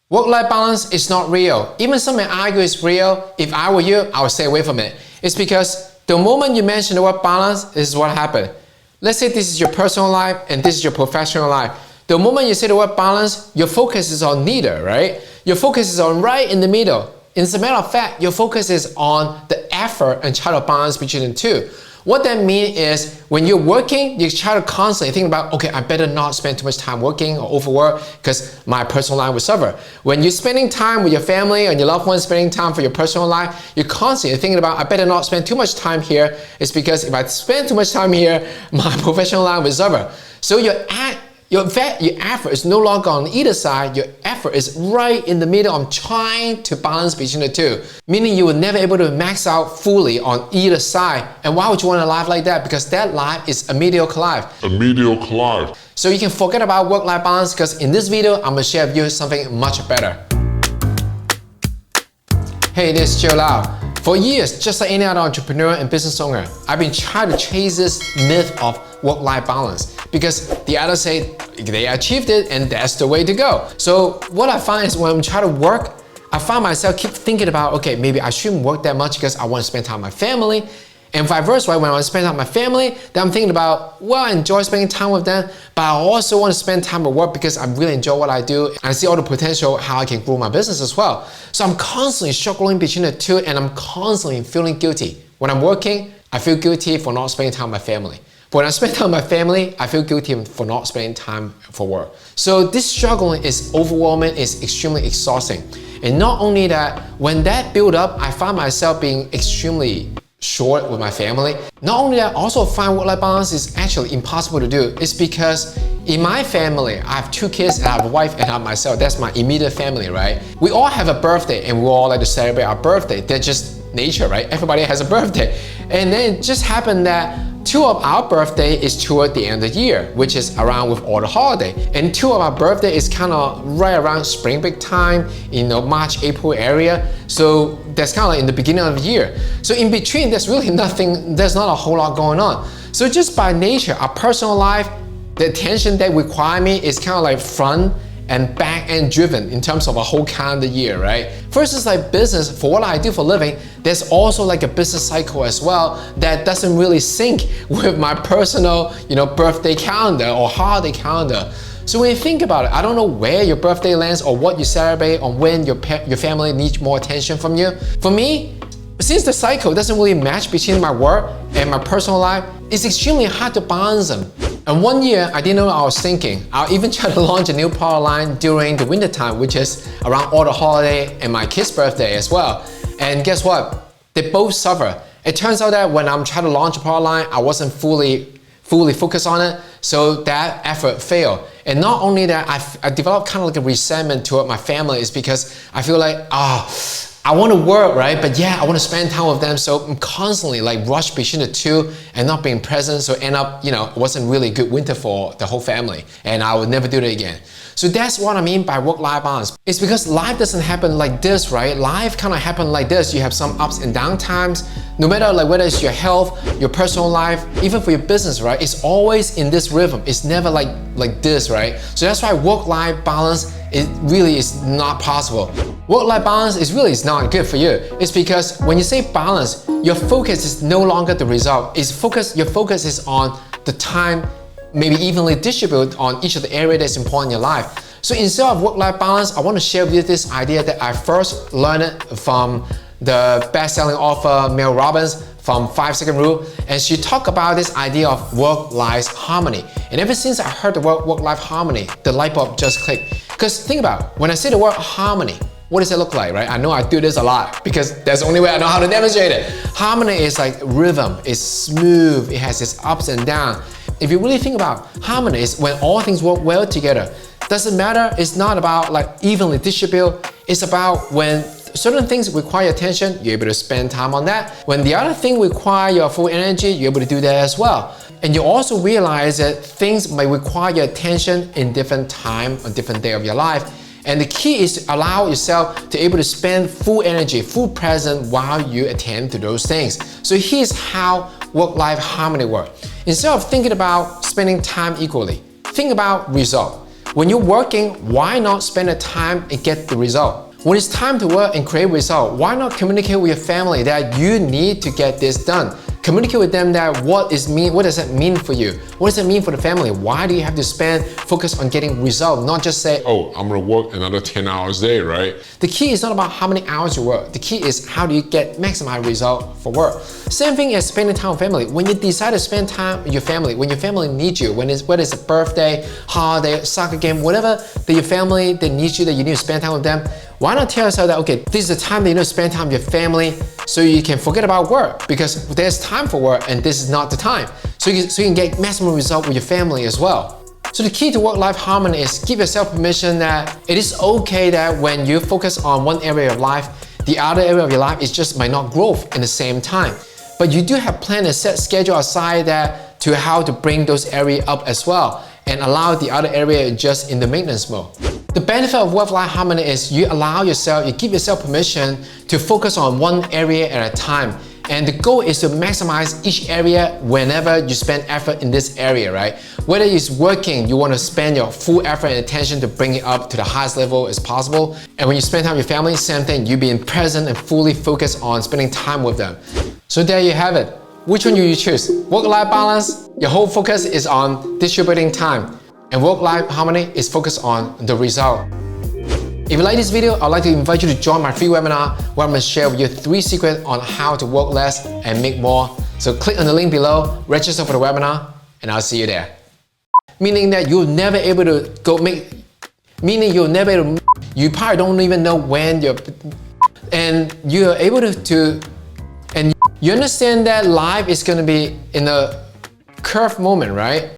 Work-life balance is not real. Even some may argue it's real. If I were you, I would stay away from it. It's because the moment you mention the word balance, this is what happened. Let's say this is your personal life and this is your professional life. The moment you say the word balance, your focus is on neither, right? Your focus is on right in the middle. As a matter of fact, your focus is on the effort and try to balance between the two. What that means is when you're working, you try to constantly think about, okay, I better not spend too much time working or overwork because my personal life will suffer. When you're spending time with your family and your loved ones, spending time for your personal life, you're constantly thinking about, I better not spend too much time here. It's because if I spend too much time here, my professional life will suffer. So your effort is no longer on either side. Your effort is right in the middle of trying to balance between the two. Meaning you will never be able to max out fully on either side. And why would you want a life like that? Because that life is a mediocre life. A mediocre life. So you can forget about work-life balance because in this video, I'm going to share with you something much better. Hey, this is Joe Lau. For years, just like any other entrepreneur and business owner, I've been trying to chase this myth of work-life balance because the others say they achieved it and that's the way to go. So what I find is when I'm trying to work, I find myself keep thinking about, okay, maybe I shouldn't work that much because I want to spend time with my family. And vice versa, right? When I want to spend time with my family, then I'm thinking about, well, I enjoy spending time with them, but I also want to spend time at work because I really enjoy what I do. And I see all the potential how I can grow my business as well. So I'm constantly struggling between the two and I'm constantly feeling guilty. When I'm working, I feel guilty for not spending time with my family. But when I spend time with my family, I feel guilty for not spending time for work. So this struggle is overwhelming, it's extremely exhausting. And not only that, when that build up, I find myself being extremely short with my family. Not only that, I also find work-life balance is actually impossible to do. It's because in my family, I have 2 kids and I have a wife and I have myself. That's my immediate family, right? We all have a birthday and we all like to celebrate our birthday. That's just nature, right? Everybody has a birthday. And then it just happened that 2 of our birthday is toward the end of the year, which is around with all the holiday. And 2 of our birthday is kind of right around spring break time, March, April area. So that's kind of like in the beginning of the year. So in between, there's really nothing, there's not a whole lot going on. So just by nature, our personal life, the attention that require me is kind of like front and back end driven in terms of a whole calendar year, right? Versus like business, for what I do for a living, there's also like a business cycle as well that doesn't really sync with my personal, birthday calendar or holiday calendar. So when you think about it, I don't know where your birthday lands or what you celebrate or when your family needs more attention from you. For me, since the cycle doesn't really match between my work and my personal life, it's extremely hard to balance them. And one year, I didn't know what I was thinking. I'll even try to launch a new product line during the winter time, which is around all the holiday and my kid's birthday as well. And guess what? They both suffer. It turns out that when I'm trying to launch a product line, I wasn't fully focused on it, so that effort failed. And not only that, I developed kind of like a resentment toward my family is because I feel like, I want to work, right? But yeah, I want to spend time with them. So I'm constantly like rushed between the two and not being present. So end up, it wasn't really a good winter for the whole family. And I would never do that again. So that's what I mean by work-life balance. It's because life doesn't happen like this, right? Life kind of happen like this. You have some ups and down times. No matter like whether it's your health, your personal life, even for your business, right? It's always in this rhythm. It's never like this, right? So that's why work-life balance, it really is not possible. Work-life balance is not good for you. It's because when you say balance, your focus is no longer the result. Your focus is on the time, maybe evenly distributed on each of the areas that's important in your life. So instead of work-life balance, I want to share with you this idea that I first learned it from the best-selling author Mel Robbins from 5-Second Rule, and she talked about this idea of work-life harmony. And ever since I heard the word work-life harmony, the light bulb just clicked. Because think about it, when I say the word harmony, what does it look like, right? I know I do this a lot because that's the only way I know how to demonstrate it. Harmony is like rhythm, it's smooth, it has its ups and downs. If you really think about harmony, is when all things work well together. Doesn't matter, it's not about like evenly distribute, it's about when certain things require attention, you're able to spend time on that. When the other thing require your full energy, you're able to do that as well. And you also realize that things may require your attention in different time or different day of your life. And the key is to allow yourself to able to spend full energy, full presence while you attend to those things. So here's how work-life harmony works. Instead of thinking about spending time equally, think about result. When you're working, why not spend the time and get the result? When it's time to work and create result, why not communicate with your family that you need to get this done? Communicate with them that what does that mean for you? What does it mean for the family? Why do you have to focus on getting result, not just say, oh, I'm gonna work another 10 hours a day, right? The key is not about how many hours you work. The key is how do you get maximized result for work. Same thing as spending time with family. When you decide to spend time with your family, when your family needs you, whether it's a birthday, holiday, soccer game, whatever that your family they need you, that you need to spend time with them, why not tell yourself that, okay, this is the time that you need to spend time with your family so you can forget about work, because there's time for work and this is not the time. So you can get maximum result with your family as well. So the key to work-life harmony is give yourself permission that it is okay that when you focus on one area of life, the other area of your life is just might not grow in the same time. But you do have plan and set schedule aside that to how to bring those areas up as well and allow the other area just in the maintenance mode. The benefit of work-life harmony is you give yourself permission to focus on one area at a time. And the goal is to maximize each area whenever you spend effort in this area, right? Whether it's working, you want to spend your full effort and attention to bring it up to the highest level as possible. And when you spend time with your family, same thing, you being present and fully focused on spending time with them. So there you have it. Which one do you choose? Work-life balance, your whole focus is on distributing time. And work-life harmony is focused on the result. If you like this video, I'd like to invite you to join my free webinar where I'm going to share with you 3 secrets on how to work less and make more. So click on the link below, register for the webinar, and I'll see you there. Meaning that you'll never able to you probably don't even know when and you're able and you understand that life is going to be in a curve moment, right?